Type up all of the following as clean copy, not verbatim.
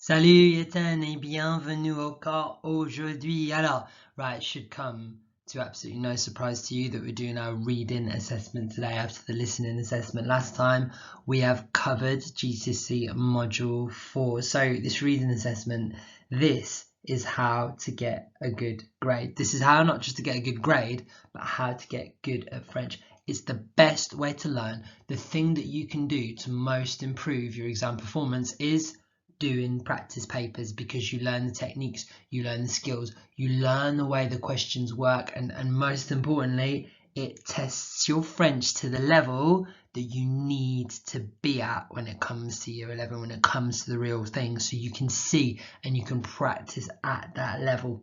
Salut Ethan et bienvenue au cours aujourd'hui. Alors, right, it should come to absolutely no surprise to you that we're doing our reading assessment today after the listening assessment. Last time we have covered GCSE module 4. So this reading assessment, this is how to get a good grade. This is how not just to get a good grade, but how to get good at French. It's the best way to learn. The thing that you can do to most improve your exam performance is doing practice papers, because you learn the techniques, you learn the skills, you learn the way the questions work, and most importantly, it tests your French to the level that you need to be at when it comes to year 11, when it comes to the real thing, so you can see and you can practice at that level.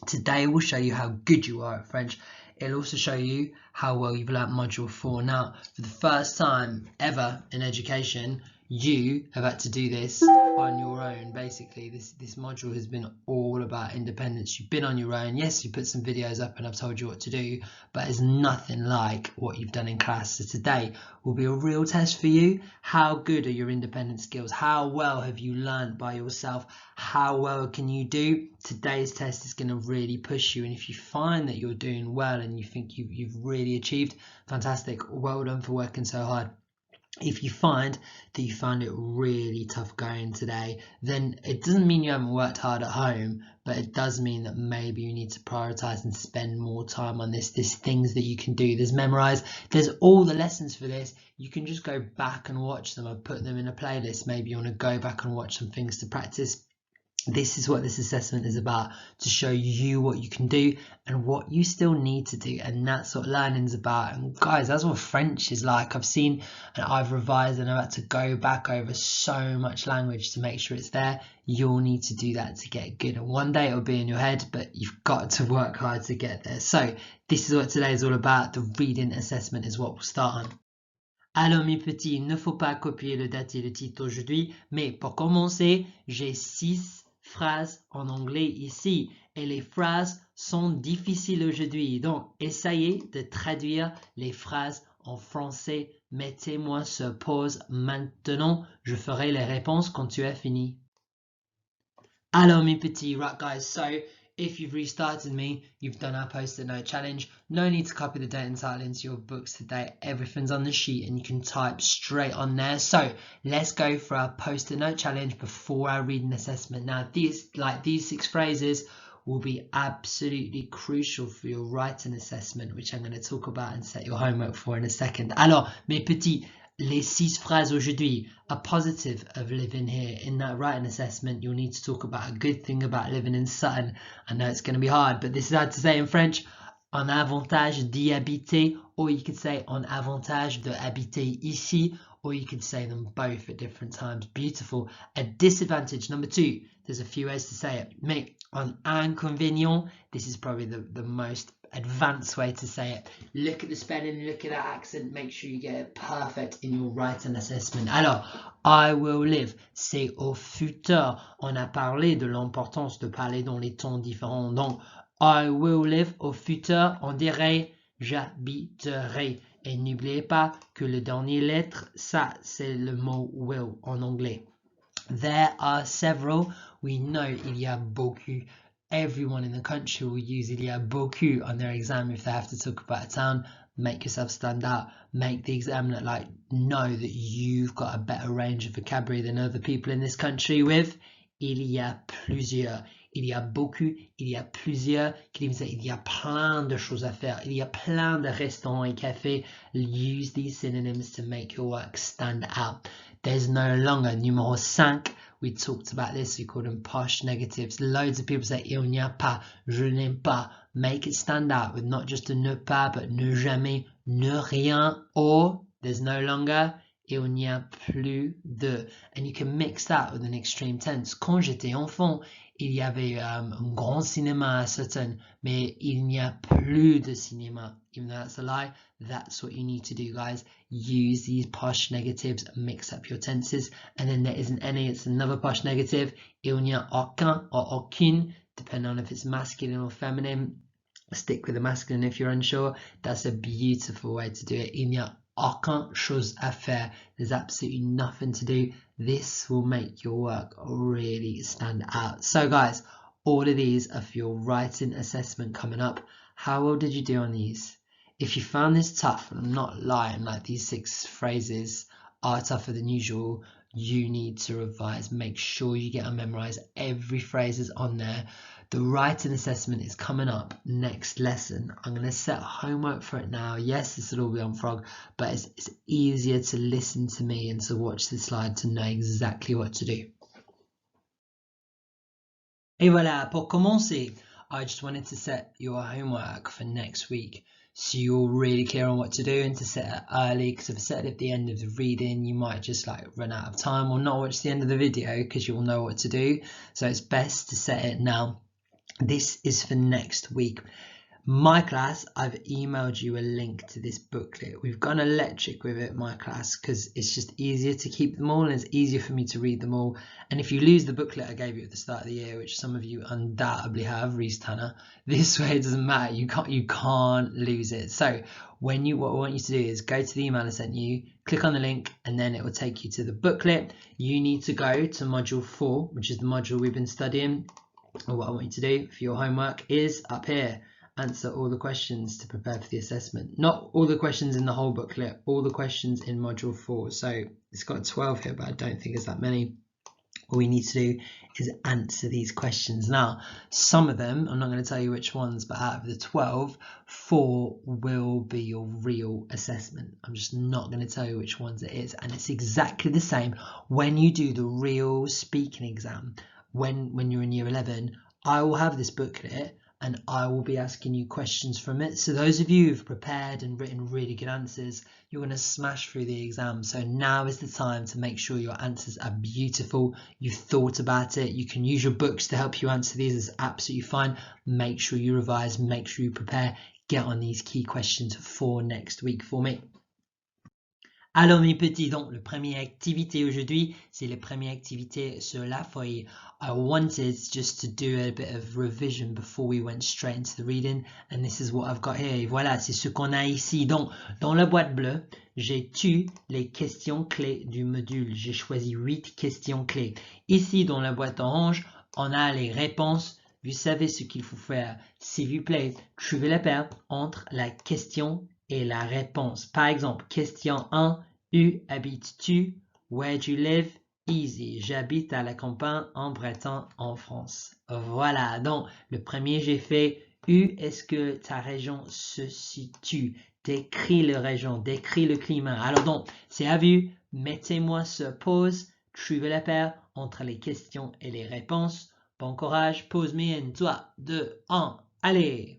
Today will show you how good you are at French. It'll also show you how well you've learnt module 4. Now, for the first time ever in education, you have had to do this on your own. Basically, this module has been all about independence. You've been on your own. Yes, you put some videos up and I've told you what to do, but it's nothing like what you've done in class. So today will be a real test for you. How good are your independent skills? How well have you learned by yourself? How well can you do? Today's test is going to really push you, and if you find that you're doing well and you think you've really achieved, fantastic, well done for working so hard. If you find that you found it really tough going today, then it doesn't mean you haven't worked hard at home, but it does mean that maybe you need to prioritize and spend more time on this. There's things that you can do. There's memorize. There's all the lessons for this. You can just go back and watch them. I've put them in a playlist. Maybe you want to go back and watch some things to practice. This is what this assessment is about, to show you what you can do and what you still need to do, and that's what learning is about. And guys, that's what French is like. I've seen and I've revised and I've had to go back over so much language to make sure it's there. You'll need to do that to get good, and one day it'll be in your head, but you've got to work hard to get there. So this is what today is all about. The reading assessment is what we'll start on. Alors mes petits, il ne faut pas copier le date et le titre aujourd'hui, mais pour commencer, j'ai 6 phrases en anglais ici, et les phrases sont difficiles aujourd'hui, donc essayez de traduire les phrases en français. Mettez-moi sur pause maintenant, je ferai les réponses quand tu as fini. Alors mes petits, right guys, so if you've restarted me, you've done our post-it note challenge. No need to copy the date and title into your books today. Everything's on the sheet and you can type straight on there. So let's go for our post-it note challenge before our reading assessment. Now these 6 phrases will be absolutely crucial for your writing assessment, which I'm going to talk about and set your homework for in a second. Alors mes petits, les 6 phrases aujourd'hui, a positive of living here. In that writing assessment, you'll need to talk about a good thing about living in Sutton. I know it's going to be hard, but this is how to say in French. Un avantage d'y habiter, or you could say un avantage de habiter ici, or you could say them both at different times. Beautiful. A disadvantage, number 2. There's a few ways to say it. Mais un inconvénient, this is probably the most advanced way to say it. Look at the spelling, look at that accent, make sure you get it perfect in your writing assessment. Alors, I will live, c'est au futur. On a parlé de l'importance de parler dans les temps différents. Donc, I will live, au futur, on dirait j'habiterai. Et n'oubliez pas que le dernier lettre, ça, c'est le mot will en anglais. There are several. We know il y a beaucoup. Everyone in the country will use il y a beaucoup on their exam if they have to talk about a town. Make yourself stand out. Make the examiner know that you've got a better range of vocabulary than other people in this country with. Il y a plusieurs. Il y a beaucoup. Il y a plusieurs. Il y a plein de choses à faire. Il y a plein de restaurants et cafés. Use these synonyms to make your work stand out. There's no longer numéro 5. We talked about this. We call them posh negatives. Loads of people say il n'y a pas, je n'aime pas. Make it stand out with not just a ne pas, but ne jamais, ne rien, or there's no longer il n'y a plus de. And you can mix that with an extreme tense. Quand j'étais enfant, il y avait un grand cinéma à Sutton, mais il n'y a plus de cinéma. Even though that's a lie, that's what you need to do, guys. Use these posh negatives, mix up your tenses, and then there isn't any, it's another posh negative. Il n'y a aucun or aucune, depending on if it's masculine or feminine. Stick with the masculine if you're unsure. That's a beautiful way to do it. Il n'y a aucune chose à faire. There's absolutely nothing to do, This will make your work really stand out. So guys, all of these are for your writing assessment coming up. How well did you do on these? If you found this tough, and I'm not lying, like these 6 phrases are tougher than usual, you need to revise. Make sure you get and memorize every phrase is on there. The writing assessment is coming up next lesson. I'm going to set homework for it now. Yes, this will all be on Frog, but it's easier to listen to me and to watch the slide to know exactly what to do. Et voilà, pour commencer, I just wanted to set your homework for next week so you're really clear on what to do, and to set it early, because if I set it at the end of the reading, you might just like run out of time or not watch the end of the video because you'll know what to do. So it's best to set it now. This is for next week. My class, I've emailed you a link to this booklet. We've gone electric with it, my class, because it's just easier to keep them all and it's easier for me to read them all. And if you lose the booklet I gave you at the start of the year, which some of you undoubtedly have, Reese Tanner, this way it doesn't matter. You can't lose it. So what I want you to do is go to the email I sent you, click on the link, and then it will take you to the booklet. You need to go to module 4, which is the module we've been studying. And what I want you to do for your homework is up here. Answer all the questions to prepare for the assessment. Not all the questions in the whole booklet, all the questions in module 4. So it's got 12 here, but I don't think it's that many. All we need to do is answer these questions. Now, some of them, I'm not going to tell you which ones, but out of the 12, 4 will be your real assessment. I'm just not going to tell you which ones it is. And it's exactly the same when you do the real speaking exam. When you're in year 11, I will have this booklet and I will be asking you questions from it. So those of you who've prepared and written really good answers, you're going to smash through the exam. So now is the time to make sure your answers are beautiful. You've thought about it. You can use your books to help you answer these. It's absolutely fine. Make sure you revise, make sure you prepare. Get on these key questions for next week for me. Alors mes petits, donc la première activité aujourd'hui, c'est la première activité sur la feuille. I wanted just to do a bit of revision before we went straight into the reading, and this is what I've got here. Et voilà, c'est ce qu'on a ici. Donc, dans la boîte bleue, j'ai tué les questions clés du module. J'ai choisi 8 questions clés. Ici, dans la boîte orange, on a les réponses. Vous savez ce qu'il faut faire. S'il vous plaît, trouvez la paire entre la question et la réponse. Par exemple, question 1, où habites-tu? Where do you live? Easy, j'habite à la campagne en Bretagne, en France. Voilà, donc le premier j'ai fait, où est-ce que ta région se situe? Décris la région, décris le climat. Alors donc, c'est à vous, mettez-moi sur pause, trouvez la paire entre les questions et les réponses. Bon courage, pause me in 3, 2, 1, allez!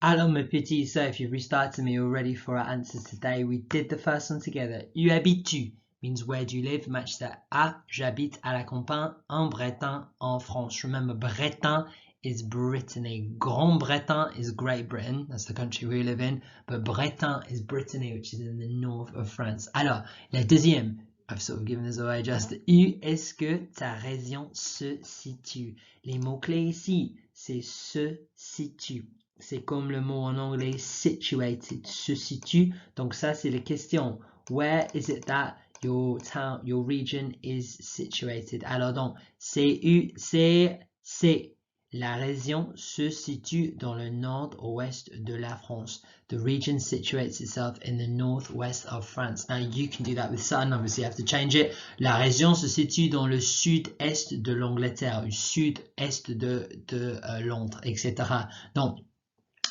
Alors mes petits, so if you've restarted me already for our answers today, we did the first one together. Où habites-tu means where do you live? Match that. Ah, j'habite à la campagne en Bretagne, en France. Remember, Bretagne is Brittany. Grand-Bretagne is Great Britain. That's the country we live in. But Bretagne is Brittany, which is in the north of France. Alors, la deuxième, I've sort of given this away just. Où est-ce que ta région se situe? Les mots-clés ici, c'est se situe. C'est comme le mot en anglais situated, se situe. Donc ça, c'est la question. Where is it that your town, your region is situated? Alors donc, c'est la région se situe dans le nord-ouest de la France. The region situates itself in the northwest of France. Now you can do that with sun, obviously you have to change it. La région se situe dans le sud-est de l'Angleterre, le sud-est de Londres, etc. Donc,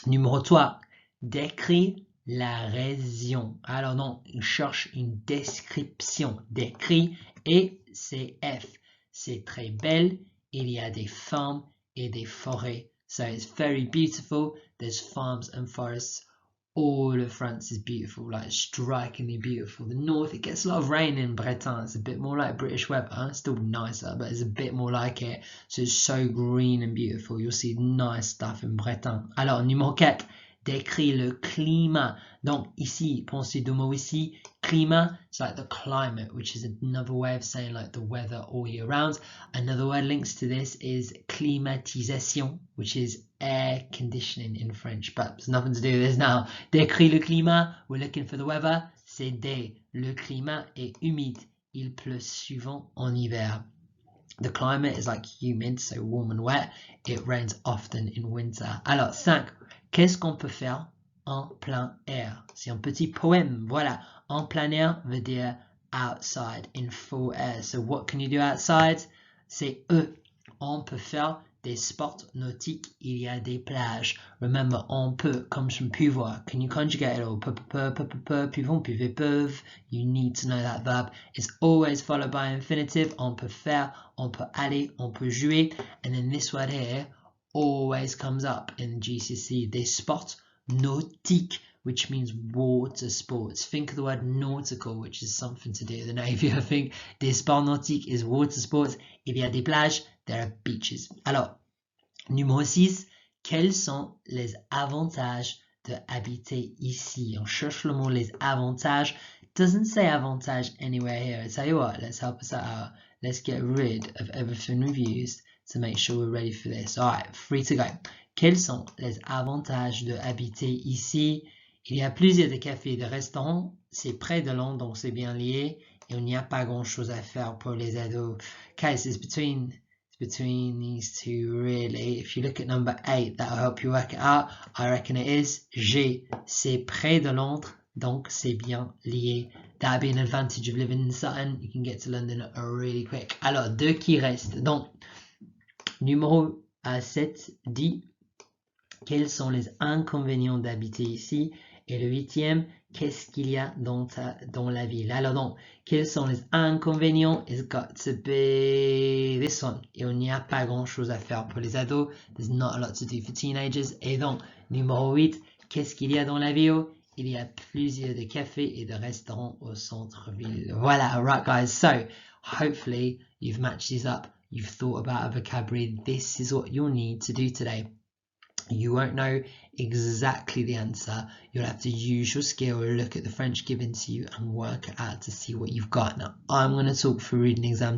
numéro 3, décris la région. Alors non, il cherche une description. Décris et c'est F. C'est très belle. Il y a des fermes et des forêts. So it's very beautiful. There's farms and forests. All of France is beautiful, like strikingly beautiful. The north, it gets a lot of rain in Bretagne. It's a bit more like British weather. It's still nicer, but it's a bit more like it. So it's so green and beautiful. You'll see nice stuff in Bretagne. Alors, numéro 4, décris le climat. Donc, ici, pensez deux mots ici. Climat, it's like the climate, which is another way of saying like the weather all year round. Another word links to this is climatisation, which is air conditioning in French, but there's nothing to do with this now. Décris le climat, we're looking for the weather. c'est D. Le climat est humide. Il pleut souvent en hiver. The climate is like humid, so warm and wet. It rains often in winter. Alors, 5. Qu'est-ce qu'on peut faire en plein air? C'est un petit poème. Voilà. En plein air veut dire outside, in full air. So what can you do outside? C'est E. On peut faire des sports nautiques. Il y a des plages. Remember, on peut comes from pouvoir. Can you conjugate it all? Pouvons, pouvez, peuvent. You need to know that verb. It's always followed by infinitive. On peut faire, on peut aller, on peut jouer. And then this word here always comes up in GCSE. Des sports nautiques, which means water sports. Think of the word nautical, which is something to do with the Navy, I think. Des sports nautiques is water sports. Il y a des plages, there are beaches. Alors, numéro 6, quels sont les avantages de habiter ici? On cherche le mot les avantages. Doesn't say avantage anywhere here. I tell you what, let's help us out. Let's get rid of everything we've used to make sure we're ready for this. All right, 3 to go. Quels sont les avantages de habiter ici? Il y a plusieurs de cafés et de restaurants. C'est près de Londres, donc c'est bien lié. Et il n'y a pas grand-chose à faire pour les ados. Okay, so it's between these two, really. If you look at number 8, that'll help you work it out. I reckon it is. G, c'est près de Londres, donc c'est bien lié. That'll be an advantage of living in Sutton. You can get to London really quick. Alors, 2 qui restent. Donc, numéro 7 dit quels sont les inconvénients d'habiter ici? Et le 8e, qu'est-ce qu'il y a dans la ville? Alors donc, quels sont les inconvénients? It's got to be this one. Et il n'y a pas grand-chose à faire pour les ados. There's not a lot to do for teenagers. Et donc, numéro 8, qu'est-ce qu'il y a dans la ville? Il y a plusieurs de cafés et de restaurants au centre-ville. Voilà, alright guys. So, hopefully, you've matched these up. You've thought about a vocabulary. This is what you'll need to do today. You won't know exactly the answer. You'll have to use your skill, look at the French given to you and work it out to see what you've got. Now, I'm going to talk through reading exam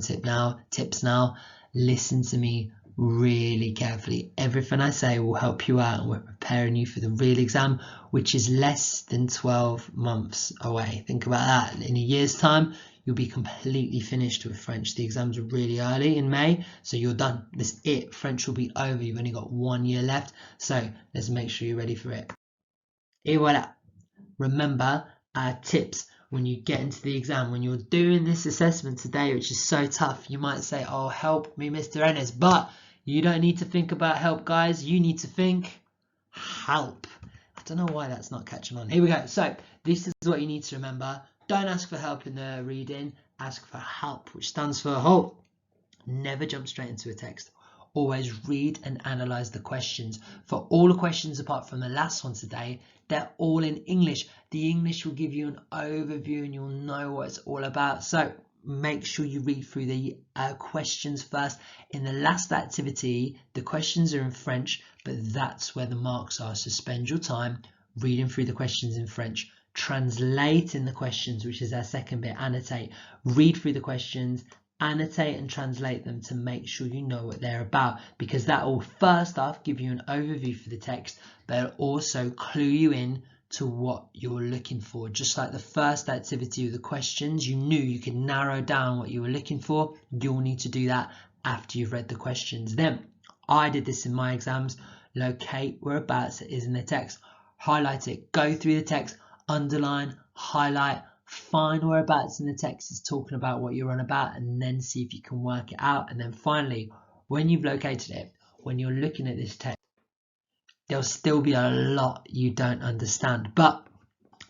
tips now. Listen to me really carefully. Everything I say will help you out and we're preparing you for the real exam, which is less than 12 months away. Think about that. In a year's time, you'll be completely finished with French. The exams are really early in May, so you're done. That's it. French will be over. You've only got 1 year left, so let's make sure you're ready for it. Et voilà. Remember our tips when you get into the exam. When you're doing this assessment today, which is so tough, you might say, oh, help me, Mr. Ennis. But you don't need to think about help, guys. You need to think help. I don't know why that's not catching on. Here we go. So this is what you need to remember. Don't ask for help in the reading, ask for help, which stands for halt. Never jump straight into a text. Always read and analyze the questions. For all the questions apart from the last one today, they're all in English. The English will give you an overview and you'll know what it's all about. So make sure you read through the questions first. In the last activity, the questions are in French, but that's where the marks are. So spend your time reading through the questions in French. Translate in the questions, which is our second bit. Annotate. Read through the questions, annotate and translate them to make sure you know what they're about, because that will first off give you an overview for the text, but it'll also clue you in to what you're looking for. Just like the first activity of the questions, you knew you could narrow down what you were looking for. You'll need to do that after you've read the questions. Then I did this in my exams. Locate whereabouts it is in the text, highlight it, go through the text, underline, highlight, find whereabouts in the text is talking about what you're on about, and then see if you can work it out. And then finally, when you've located it, when you're looking at this text, there'll still be a lot you don't understand, but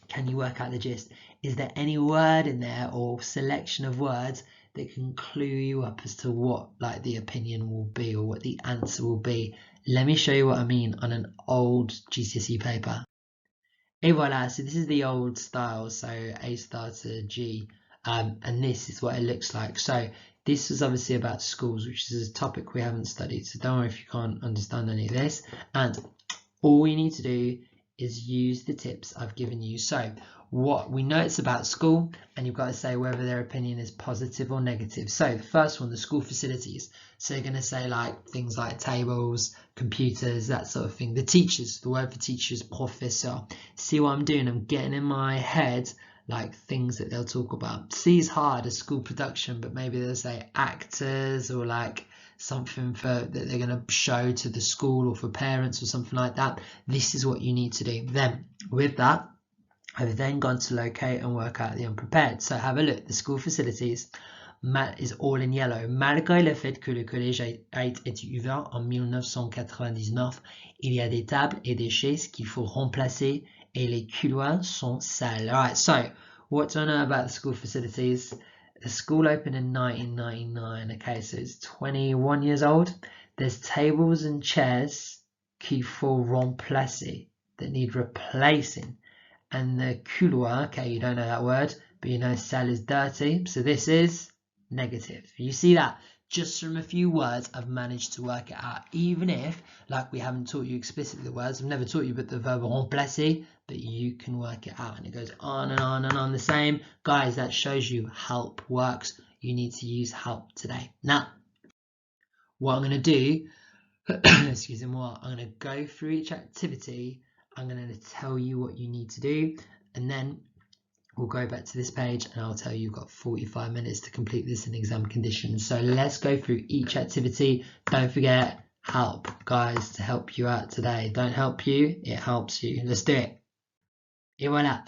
can you work out the gist? Is there any word in there or selection of words that can clue you up as to what like the opinion will be or what the answer will be? Let me show you what I mean on an old GCSE paper. Et voilà, so this is the old style, so A star to G, and this is what it looks like. So this was obviously about schools, which is a topic we haven't studied, so don't worry if you can't understand any of this. And all we need to do is use the tips I've given you. So what we know, it's about school, and you've got to say whether their opinion is positive or negative. So the first one, the school facilities. So you're going to say like things like tables, computers, that sort of thing. The teachers, the word for teachers, professeur. See what I'm doing? I'm getting in my head like things that they'll talk about. C is hard, as school production, but maybe they'll say actors or like something that they're going to show to the school or for parents or something like that. This is what you need to do. Then with that, I've then gone to locate and work out the unprepared. So have a look. The school facilities is all in yellow. Malgré le fait que le collège a été ouvert en 1999, il y a des tables et des chaises qu'il faut remplacer et les couloirs sont sales. All right, so what do I know about the school facilities? The school opened in 1999. Okay, so it's 21 years old. There's tables and chairs qu'il faut remplacer, that need replacing. And the couloir, okay, you don't know that word, but you know sale is dirty. So this is negative. You see that? Just from a few words, I've managed to work it out. Even if, like, we haven't taught you explicitly the words, I've never taught you but the verb remplacer, but you can work it out. And it goes on and on and on the same. Guys, that shows you help works. You need to use help today. Now, what I'm going to do, excuse me, I'm going to go through each activity. I'm going to tell you what you need to do, and then we'll go back to this page and I'll tell you you've got 45 minutes to complete this in exam conditions. So let's go through each activity. Don't forget, help, guys, to help you out today. Don't help you, it helps you. Let's do it. Et voilà.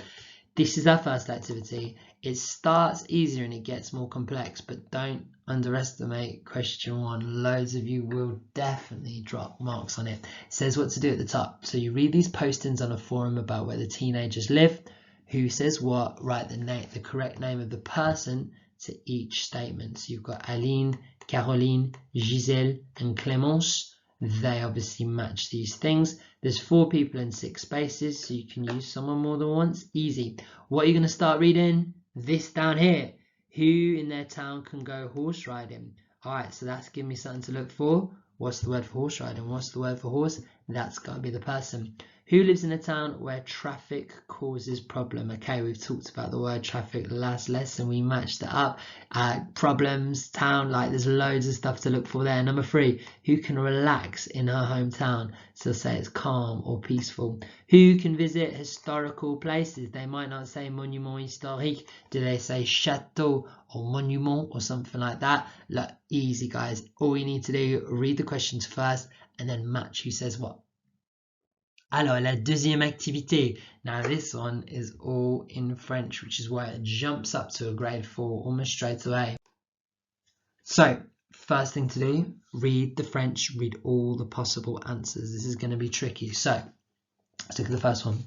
This is our first activity. It starts easier and it gets more complex, but don't underestimate question 1. Loads of you will definitely drop marks on it. It says what to do at the top. So you read these postings on a forum about where the teenagers live. Who says what? Write the correct name of the person to each statement. So you've got Aline, Caroline, Giselle, and Clémence. They obviously match these things. There's 4 people in 6 spaces, so you can use someone more than once. Easy. What are you going to start reading? This down here. Who in their town can go horse riding? All right, so that's giving me something to look for. What's the word for horse riding? What's the word for horse? That's got to be the person. Who lives in a town where traffic causes problem? Okay, we've talked about the word traffic last lesson. We matched it up. Problems, town, like there's loads of stuff to look for there. Number 3, who can relax in her hometown? So say it's calm or peaceful. Who can visit historical places? They might not say monument historique. Do they say chateau or monument or something like that? Look, easy guys. All you need to do, read the questions first and then match who says what. Alors, la deuxième activité. Now, this one is all in French, which is why it jumps up to a grade 4 almost straight away. So, first thing to do, read the French, read all the possible answers. This is going to be tricky. So, let's look at the first one.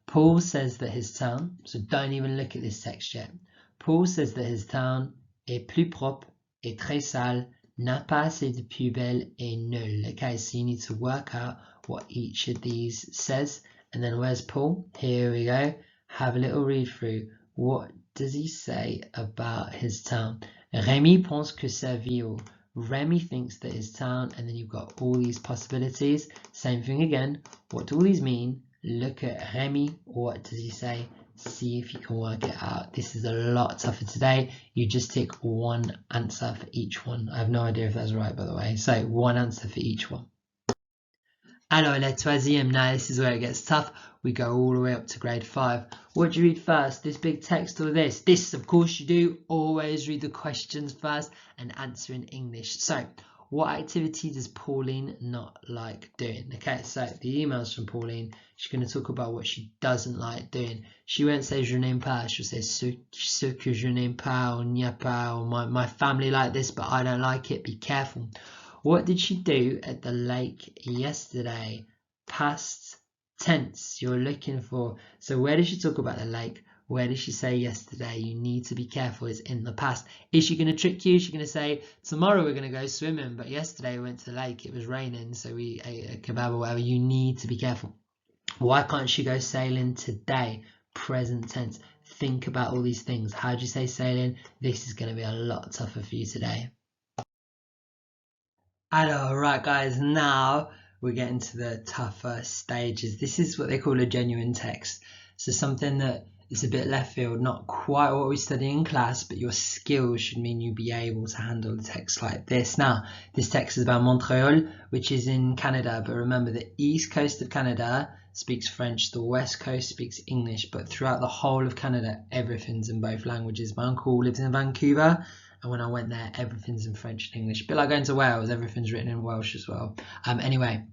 Paul says that his town, so don't even look at this text yet. Paul says that his town est plus propre et très sale, n'a pas assez de poubelles et nul. Okay, so you need to work out what each of these says. And then where's Paul? Here we go. Have a little read through. What does he say about his town? Rémi pense que sa ville. Rémi thinks that his town, and then you've got all these possibilities. Same thing again. What do all these mean? Look at Rémi. What does he say? See if you can work it out. This is a lot tougher today. You just tick one answer for each one. I have no idea if that's right, by the way. So one answer for each one. Alors, la troisième, now this is where it gets tough. We go all the way up to grade 5. What do you read first? This big text or this? This, of course, you do. Always read the questions first and answer in English. So, what activity does Pauline not like doing? Okay, so the email's from Pauline. She's going to talk about what she doesn't like doing. She won't say je n'aime pas. She'll say ce que je n'aime pas or n'y a pas or my family like this, but I don't like it. Be careful. What did she do at the lake yesterday? Past tense you're looking for. So where does she talk about the lake? Where did she say yesterday? You need to be careful. It's in the past. Is she going to trick you? Is she going to say, tomorrow we're going to go swimming, but yesterday we went to the lake, it was raining, so we ate a kebab or whatever? You need to be careful. Why can't she go sailing today? Present tense. Think about all these things. How do you say sailing? This is going to be a lot tougher for you today. Alors, right guys, now we're getting to the tougher stages. This is what they call a genuine text. So something that is a bit left field, not quite what we study in class, but your skills should mean you'll be able to handle the text like this. Now, this text is about Montreal, which is in Canada, but remember the east coast of Canada, speaks French, the West Coast speaks English, but throughout the whole of Canada, everything's in both languages. My uncle lives in Vancouver, and when I went there, everything's in French and English. A bit like going to Wales, everything's written in Welsh as well. Anyway,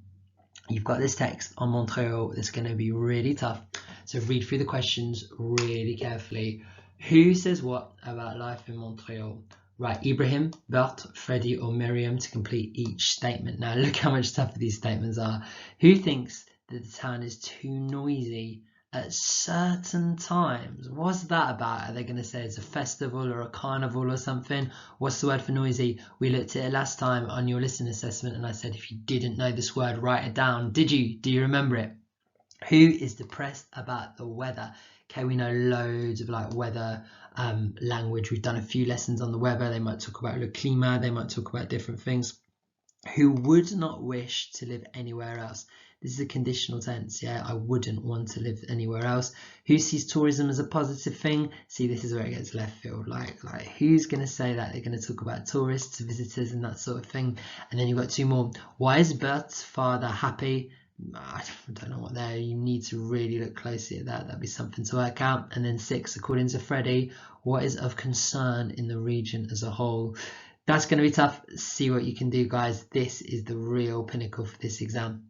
you've got this text on Montreal that's going to be really tough. So read through the questions really carefully. Who says what about life in Montreal? Right, Ibrahim, Bert, Freddie or Miriam to complete each statement. Now look how much tougher these statements are. Who thinks that the town is too noisy at certain times? What's that about? Are they going to say it's a festival or a carnival or something? What's the word for noisy? We looked at it last time on your listening assessment and I said if you didn't know this word, write it down. Did you? Do you remember it? Who is depressed about the weather? Okay, we know loads of like weather language. We've done a few lessons on the weather. They might talk about le climat, they might talk about different things. Who would not wish to live anywhere else? This is a conditional tense, yeah? I wouldn't want to live anywhere else. Who sees tourism as a positive thing? See, this is where it gets left field. Like who's going to say that? They're going to talk about tourists, visitors, and that sort of thing. And then you've got two more. Why is Bert's father happy? I don't know what there. You need to really look closely at that. That'd be something to work out. And then 6, according to Freddie, what is of concern in the region as a whole? That's going to be tough. See what you can do, guys. This is the real pinnacle for this exam.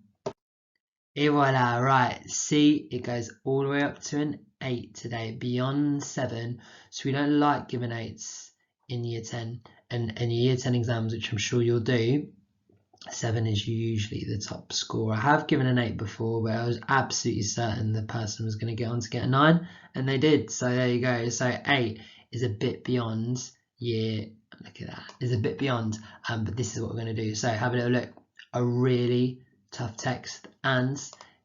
Et voila, right. See, it goes all the way up to an 8 today, beyond 7. So we don't like giving 8s in year 10 and your year 10 exams, which I'm sure you'll do. 7 is usually the top score. I have given an 8 before, but I was absolutely certain the person was going to get on to get a 9, and they did. So there you go. So 8 is a bit beyond year. Look at that. Is a bit beyond. But this is what we're going to do. So have a little look. A really tough text, and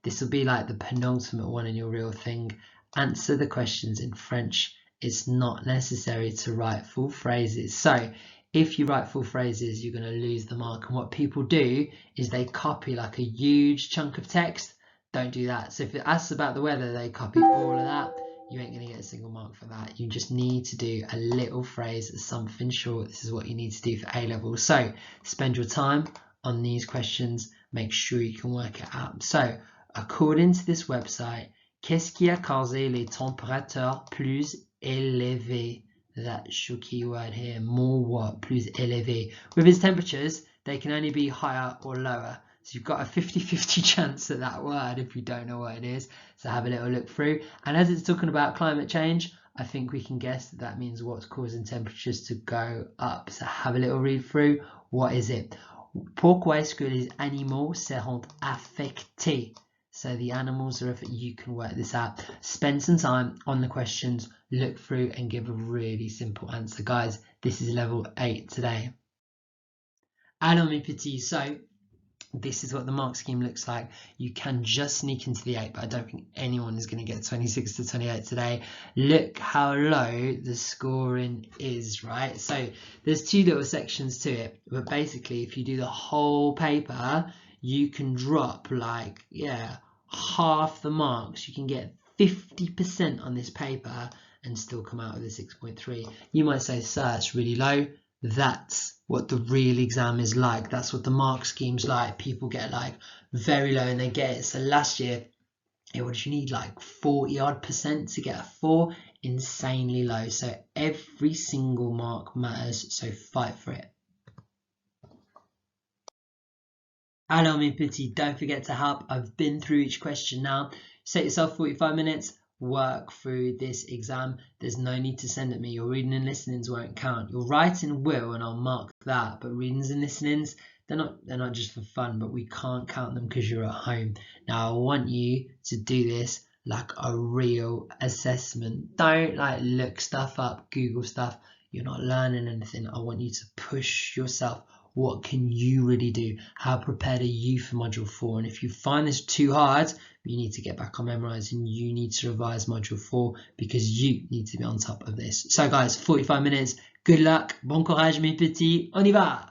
this will be like the penultimate one in your real thing. Answer the questions in French. It's not necessary to write full phrases. So if you write full phrases, you're going to lose the mark. And what people do is they copy like a huge chunk of text. Don't do that. So if it asks about the weather, they copy all of that. You ain't going to get a single mark for that. You just need to do a little phrase, something short. This is what you need to do for A level. So spend your time on these questions. Make sure you can work it out. So according to this website, qu'est-ce qui a causé les températures plus élevées? That should keyword here, more what, plus élevé. With its temperatures, they can only be higher or lower. So you've got a 50-50 chance at that word if you don't know what it is. So have a little look through. And as it's talking about climate change, I think we can guess that that means what's causing temperatures to go up. So have a little read through. What is it? Pourquoi est-ce que les animaux seront affectés? So the animals are, you can work this out. Spend some time on the questions, look through and give a really simple answer. Guys, this is level 8 today. Alors mes petits, so this is what the mark scheme looks like. You can just sneak into the 8, but I don't think anyone is going to get 26 to 28 today. Look how low the scoring is, right? So there's 2 little sections to it, but basically if you do the whole paper, you can drop like, yeah, half the marks. You can get 50% on this paper and still come out with a 6.3. You might say, sir, it's really low. That's what the real exam is like. That's what the mark scheme's like. People get like very low and they get it. So last year, what did you need? Like 40% to get a 4. Insanely low. So every single mark matters. So fight for it. Alors mes petits, don't forget to help. I've been through each question now. Set yourself 45 minutes. Work through this exam. There's no need to send it me. Your reading and listenings won't count. Your writing will, and I'll mark that. But readings and listenings, they're not just for fun, but we can't count them because you're at home. Now I want you to do this like a real assessment. Don't like look stuff up, Google stuff. You're not learning anything. I want you to push yourself. What can you really do? How prepared are you for module 4? And if you find this too hard, you need to get back on memorizing. You need to revise module 4 because you need to be on top of this. So guys, 45 minutes. Good luck. Bon courage mes petits. On y va.